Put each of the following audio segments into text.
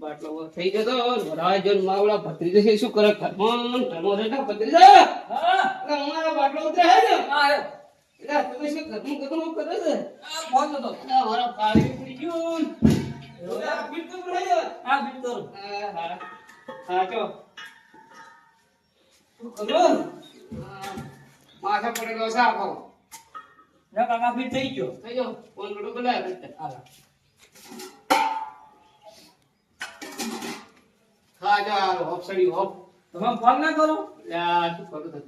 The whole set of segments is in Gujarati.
બાટલો થઈ ગયો તો રાજન માવડા ભત્રીજો છે શું કરે ઘરમાં ભત્રીજા અમારા બાટલો ઉતરે હે ને એટલે તમે શું ઘરમાં કદમ કરે છે ફોન તો મારા પાણી પડી ગયું બિલ તો ભરાય હા બિલ તો હા ચો કરો માથા પડેલો છે આખો ના કાકા બિલ થઈ ગયો ફોન કરો બોલાય હાલા હા જા હોપ સડી હોપ તમે ફોન ના કરો યાર શું કરું તમે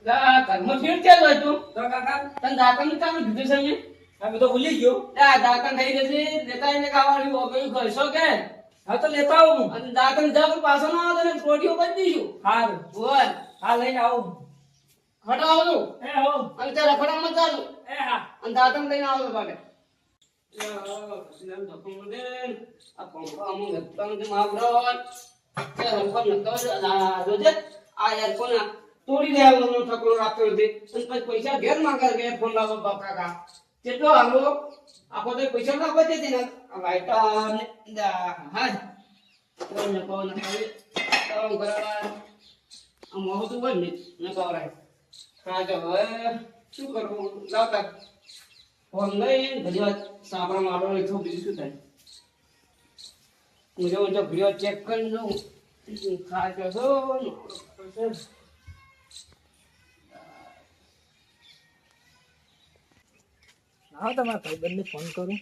લા ઘરમાં ફીર ચાલ હોય તું તો કાકા તને દાતન ચાલુ દીધું છે મેં આ તો ભૂલી ગયો લા દાતન થઈ જશે લેતા એને ખાવાનું ઓગળ્યું કરશો કે હા તો લેતા આવું અને દાતન જા પર પાછો ના આવે ને પ્રોટીઓ કરી દઈશું હારું બોલ હા લઈને આવું હટાવો તું એ હો અને તે રખડા મત ચાલુ એ હા અને દાતન લઈને આવો બાલે યા કસીલામ ધક્કો દે આ પંખો અમુક ધક્કા ને માવડો તે હલકો નતો આ જોજે આ એરફોન તોડી દેવાનો ઠકડો રાખ્યો દે અને પછી પૈસા ઘેર માંગે કે ફોન લાવો બાપ કાકા કેટલો હાલો આપો તો પૈસા ના બચે છે ને આ વાઈટા ને હા કોણ ને કોણ ખાલી કામ કરાવા આ મોહ તો બોલ ને કવરાય કાજો હવે શું કરવું લાવતા ફોન લઈને ઘણી વાર સાપરા મારો એટલું બીજું શું થાય મુજે જો વિડિયો ચેક કરી લઉં કાજો તો હા તમારા ભાઈબંધને ફોન કરું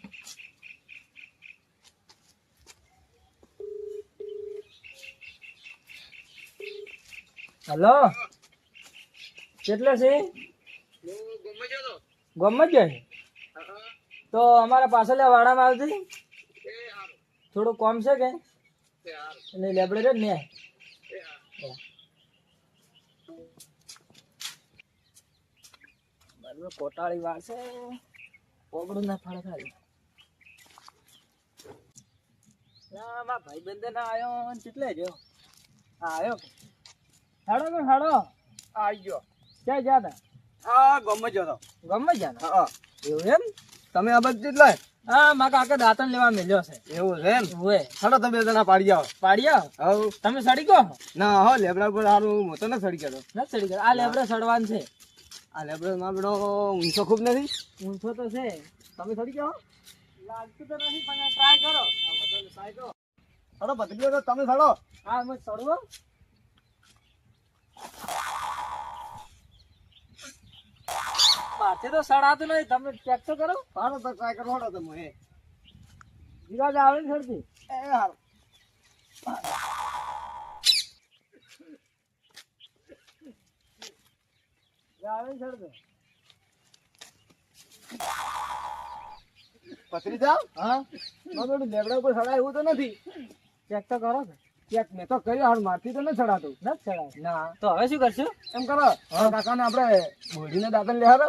હેલો કેટલા છે ગમે છે તો અમારા પાછળ વાડામાં આવતી થોડું કોમ છે કે એટલે લેબડે જ ને કોટાળી વાર છે ઓગળું ના ફાળે ખાલી મારા ભાઈ બંધ ના આવ્યો કેટલે જો આવ્યો હાડો ને હાડો આવી ગયો ક્યાં ગયા તા હા ગમે જતો ગમે જા હા એવું એમ તમે આ બધું કેટલા હા મારા કાકા દાંતણ લેવા મેલ્યો છે એવું છે એમ હોય હાડો તમે જણા પાડી આવો હવ તમે સડી ગયો ના હો લેબડા પર સારું હું તો ન સડી ગયો ન સડી ગયો આ લેબડા સડવાન છે આ લેબડો માબડો ઊંચો ખૂબ નથી ઊંચો તો છે તમે સડી ગયો લાગતું તો નથી પણ ટ્રાય કરો હા બધો ટ્રાય કરો સડો પતલી તો તમે સડો હા હું સડવો પાછે તો સડાતું નહીં તમે ચેક તો કરો હાલો તો ટ્રાય કરો હડો તમે હે વિરાજ આવે ને સડતી એ હાલો આવે ને સડતો પતરી જાવ હા મારું લેબડા ઉપર સડાય એવું તો નથી ચેક તો કરો ચેક મેં તો કર્યું હાલ મારથી તો નથી સડાતું નથી સડાય ના તો હવે શું કરશું એમ કરો કાકાને આપણે બોડીને દાંતણ લેહારો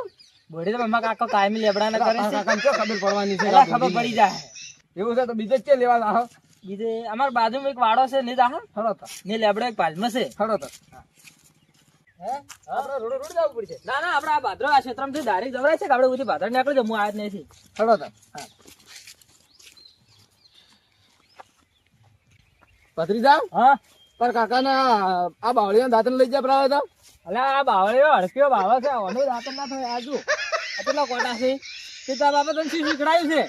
બોડી તો મમ્મા કાકા કાયમી લેબડા ને કરે છે કાકા ખબર પડવાની છે ખબર પડી જાય એવું છે તો બીજે જ લેવાના હા બીજે અમાર બાજુમાં એક વાડો છે ને જા ખરો તો ને લેબડા એક પાલમાં છે ખરો તો હે આપણે રોડ જવું પડશે ના ના આપણે આ ભાદરો આ ક્ષેત્રમાંથી ડાયરેક્ટ જવરાય છે કે આપણે બધી ભાદર નીકળી જવું આજ નહીં ખરો તો હા પત્રીજા હા પર કાકાના આ બાવળીના દાંતણ લઈ જાય પ્રાવે તો અલે આ બાવળીઓ હડકીઓ બાવા છે ઓનો દાંતણ ના થાય આજુ કેટલા કોટા છે તે તાર બાપા તને શું શીખડાયું છે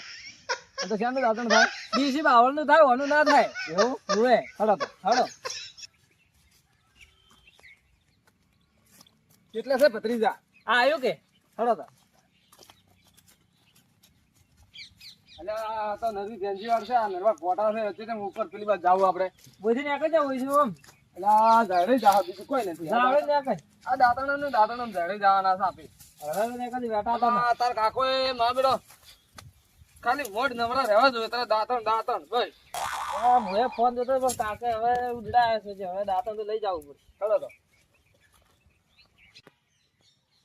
તો શાનું દાંતણ થાય બીસી બાવળનું થાય ઓનું ના થાય એવું હોય હડો તો હડો કેટલા છે પત્રીજા આ આવ્યો કે હડો તો એટલે આ તો નદી ગેંજી વાળ છે આ નરવા કોટા છે એટલે ઉપર પેલી બાજુ જાવું આપણે બોધી ને એકજ જવું છે ઓમ એટલે આ ઝાડે જાવ બીજું કોઈ નથી ઝાડે ને એકજ આ દાંતણ ઝાડે જવાના છે આપી હવે ને એકજ બેઠા હતા તાર કાકો એ માં બેડો ખાલી મોઢ નવરા રહેવા જોઈએ તારા દાંતણ ભાઈ હા મોએ ફોન દેતો પણ કાકે હવે ઉડડાયા છે હવે દાંતણ તો લઈ જવું પડશે ચલો તો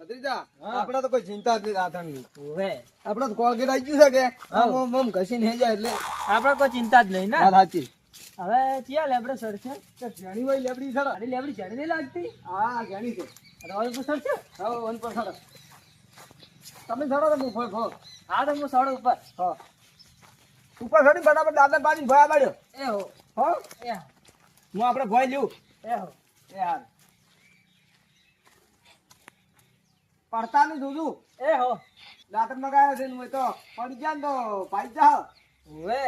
આપડે તો કોઈ ચિંતા જ નહીં દાંતણની આપડે તો કોલગેટ આવી ગયું છે કે મમ ઘસીને હે જાય એટલે આપડે કોઈ ચિંતા જ નહીં ને સાચી હવે ક્યાં લેબડે સર છે? ઘણી હોય લેબડી સર. અરે લેબડી જાણી નહીં લાગતી. હા ઘણી છે. રવાજ પર સર છે. હા વન પર સર. તમે સડો તો હું ફોર. હા તો હું સડો ઉપર. હા ઉપર સડી ફટાફટ દાદા પાડી ભયા પાડ્યો. એ હો હો એ હું આપણે ભય લ્યું. એ હો એ હાર પડતાનું જોજું. એ હો દાંતર મગાયો છે હું તો પડી ગયા ને તો ભાઈ જા. વે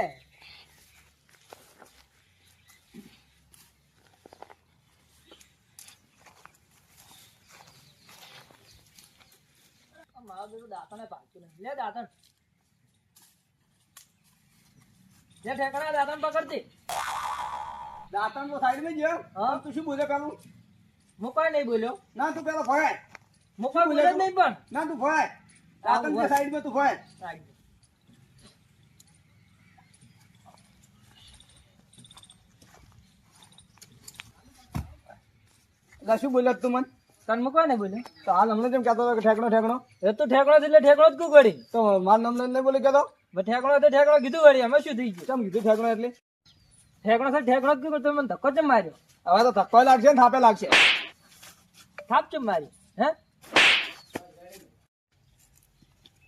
મારા બેટું દાંતને પાકતું નહીં. લે દાંતણ લે ઠેકણા દાંતણ પકડતી. દાંતણ તો સાઈડ માં ગયો. હા. તું શું બોલે પેલું? હું કોઈ નહીં બોલ્યો. ના તું પેલો ભરાય. હું કોઈ બોલ્યો જ નહીં પણ ના તું ભરાય. દાંતણ કે સાઈડ માં તું ભરાય. એટલે શું બોલ્યો તું મને? તને હું કોઈ નહીં બોલ્યો. તો હાલ હમણાં કેમ કહેતો હતો કે ઠેકણો ઠેકણો? એ તો ઠેકડો એટલે ઠેકડો જ કું કરી. તો મારું નામ લઈને નહીં બોલે કહેતો? ઠેકડો તો ઠેકડો કીધું વળી. અમે શું થઈ ગયું? કેમ કીધું ઠેકણો એટલે? ઠેકડો સર ઠેકડો જ કીધું. તમે મને ધક્કો ચમ માર્યો? હવે તો ધક્કો લાગશે ને થાપે લાગશે. થાપ ચમ મારી? હે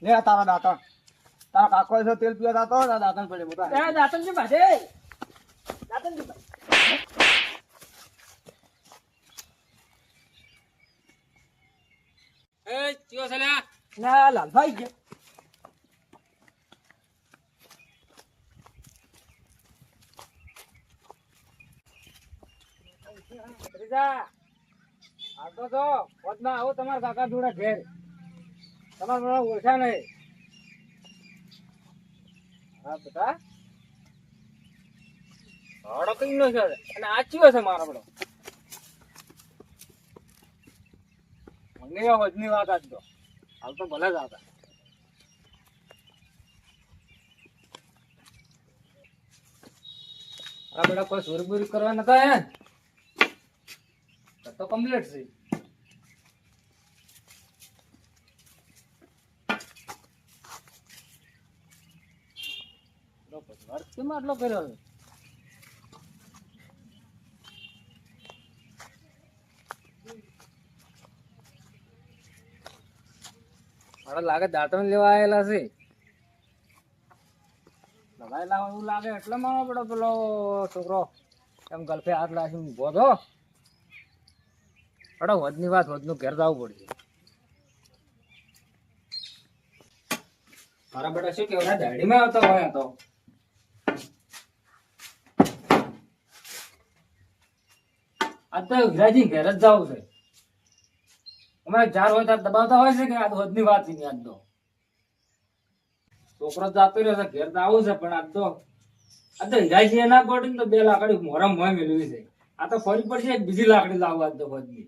લે આ તારા દાંતણ. તારા કાકો છે તેલ પીવા દાતો દાંતણ પડે મોટા. દાંતણ ચમ મારે? દાંતણ ચમ મારે? એ ચિયો છે લ્યા? ના લાલભાઈ ગયા. આવતો તો વચમાં આવો તમારા કાકા જોડે ઘેર. તમારે મને ઓળખ્યા નહીં. હા બેટા હડો કઈ નો છે અને આ ચિયો છે મારો બધો. મને વજની વાત આજ તો હાલ તો ભલે જ આવતા. આ બેટા કોઈ સુરબુરી કરવા નતા હે તો કમ્પ્લીટ છે. વર્ષ કેમ આટલો કર્યો છે? મારે લાગે દાંતણ લેવા આવેલા છે. લગાયેલા હોય એવું લાગે એટલે મારો બધો પેલો છોકરો એમ ગલ્ફે હાથ લાગીને ઉભો હતો. અડો વધની વાત વધનું ઘેર જવું પડશે. મારા બેટા શું કેવું દાડીમાં આવતો હોય તો આજ તો વિરાજી ઘેર જ જવું છે. અમારે જાર હોય ત્યારે દબાવતા હોય છે કે આ તો વધની વાત છે. આજ તો છોકરો જાતો રહ્યો છે ઘેર તો આવું છે પણ આજ તો વિરાજી એના અકોર્ડિંગ તો 2 લાકડી મોરમ મોય મેળવી છે. આ તો ફરી પડશે એક બીજી લાકડી લાવવા આજ તો વધની.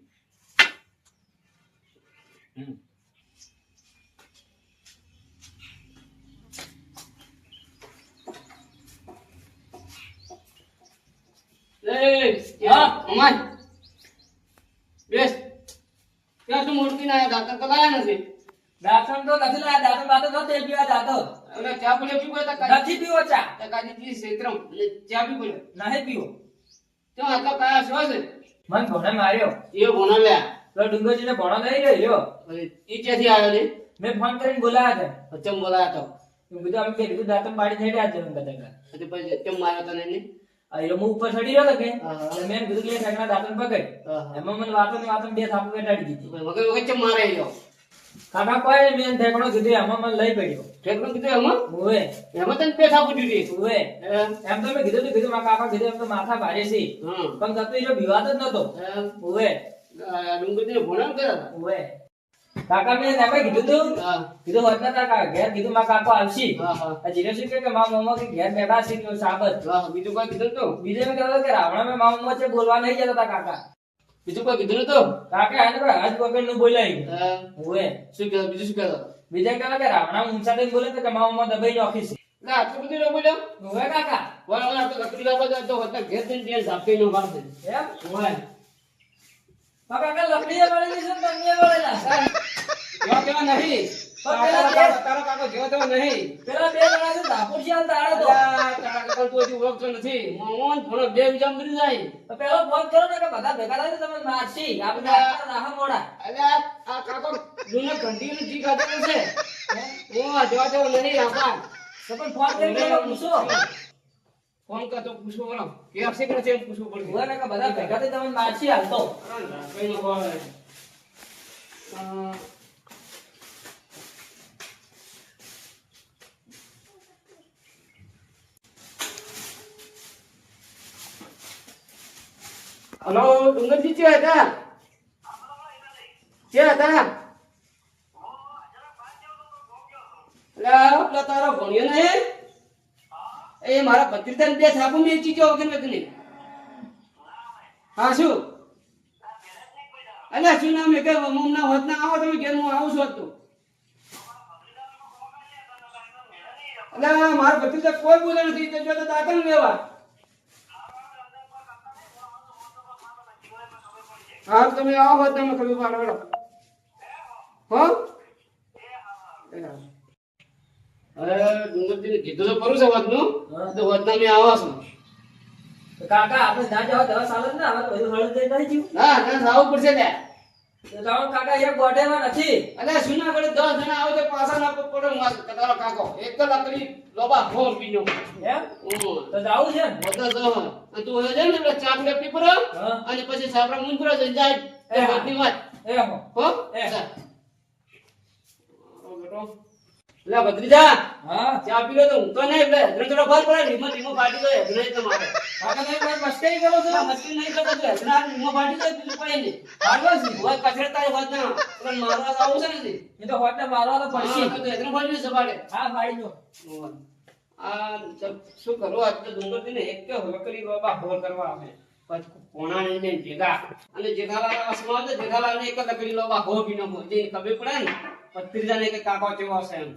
દાંતણ તો નથી લાયા. દાંતણ બાતો તો તેલ પીવા જાતો. નથી પીવો ચા. નહીં પીવો. મન ભણે માર્યો. તો ડુંગરજીને ભણો નહીં રહ્યો. મેં ફોન કરીને બોલાયા છે. મેં કીધું અમે કીધું દાંતણ બાળી થઈ રહ્યા છે બધા. હું ઉપર ચડી રહ્યો હતો કે મેં કીધું કે ઠેકણા દાંતણ પકડ. એમાં મને વાતો બે થાપું બેટાડી દીધી. કાકા કોઈ મેં ઠેકણો કીધું એમાં મને લઈ પડ્યો. ઓવે ઓવે એમ તો મેં કીધું મારા કાકા કીધું એમ તો માથા ભારે છે પણ કતો એ બીવાતો જ નતો. ઓવે ઓવે કાકા મેં એમ કીધું હોતના કાકા ઘેર કીધું મારા કાકો આવશે. જીરે શું કે મારા મમ્મા કે ઘેર બેઠા છે કે સાબત. બીજું મેં કહેતો કે રાવણા મેં મારા મમ્મા છે બોલવા નહીં જતા હતા કાકા. બીજું કોઈ કીધું નતું? કાકા આને પર હાથ પકડ નું બોલાય. ઓવે શું કહેતો? બીજું શું કહેતો? બીજા કહેતા કે રાવણા ઊંચા થઈને બોલે તો કે મારા મમ્મા દબાઈ નોખી છે. આટલું બધું ન બોલ્યો? ઓવે કાકા લકડી લાવવા તો ઘેર જઈને ઝાપટી નો કાઢશે. એમ ઓય કાકા લકડીએ વળેલી છે બંને વળેલા. એવા કેવા નહીં. તારો કાકો જેવો તેવો નહીં. પેલા 2 જણા છે ધાપુર શિયાળ દાડે તો. ડાકણ તો હજી ઓળખતો નથી મોહન ભણો બે બીજા મરી જાય તો પેલો ફોન કરો ને કે બધા ભેગા થાય તો તમે મારશી આપણે રાહા મોડા અલે આ કાકો જૂને ઘંટીનું જી કાઢેલું છે હું જોવા જેવો નહીં આપા તો પણ ફોન કરીને પેલો પૂછો ફોન કરતો પૂછવો બોલો કે આપશે કે નથી એમ પૂછવું પડશે હોય ને કે બધા ભેગા થઈ તમે મારશી હાલ તો કઈ નો બોલે હલો ડુંગરજી છે હતા એટલે તારો ભણ્યો ને એ મારા ભત્રીજાને બે થાપુ મેચી ગયો વગર વગર હા શું અલ્યા શું નામ કે મમના હોત ના આવો તમે ઘેર હું આવું છું તો અલ્યા મારા ભત્રીજા કોઈ બોલે નથી તો જો તો દાખલ લેવા હા તમે આવો હોત તમે ખબર પાડો બેડો હો અરે ડુંગરજી કીધું તો કરું છે વાતનું તો વાતના મેં આવા છું તો કાકા આપણે ના જાવ દવા ચાલે ને હવે તો બધું હળ દઈ નહીં જીવ ના ના જાવું પડશે લે તો જાઓ કાકા એક ગોઠેમાં નથી અલે સુના પડે 10 જણા આવો તો પાછા ના પડે માર તારો કાકો એક તો લકડી લોબા ફોર પીનો એમ તો જાવું છે બધા તો અને તું હવે જાય ને એટલે ચા પીને પીપરો અને પછી સાપરા મુંદરા જઈને જાય એ વાતની વાત એ હો હો એ. બેટો લે ભત્રીજા હા ચા પી લો તો હું તો નહીં એટલે હજરે થોડો ફર પડે રીમો રીમો પાડી દો હજરે નહીં તમારે કાકા તમે કોઈ મસ્તી કરો છો મસ્તી નહીં કરતો તો હજરે રીમો પાડી દો બીજું કોઈ નહીં હાલો છે હોય કચરે તારે વાત ના પણ મારવા તો આવું છે નથી એ તો હોટને મારવા તો પડશે હા, તો હજરે પાડી દો સપાડે હા મારી દો આ શું કરું આજ તો ડુંગરથી ને એક કે હલકરી બાબા હોર કરવા આવે પછી કોણાને ને ભેગા અને જેઠાલાલ આસમાન તો જેઠાલાલ ને એક લકડી લોબા હો બીનો જે ખબર પડે ને પત્રીજાને કે કાકો કેવો હશે એમ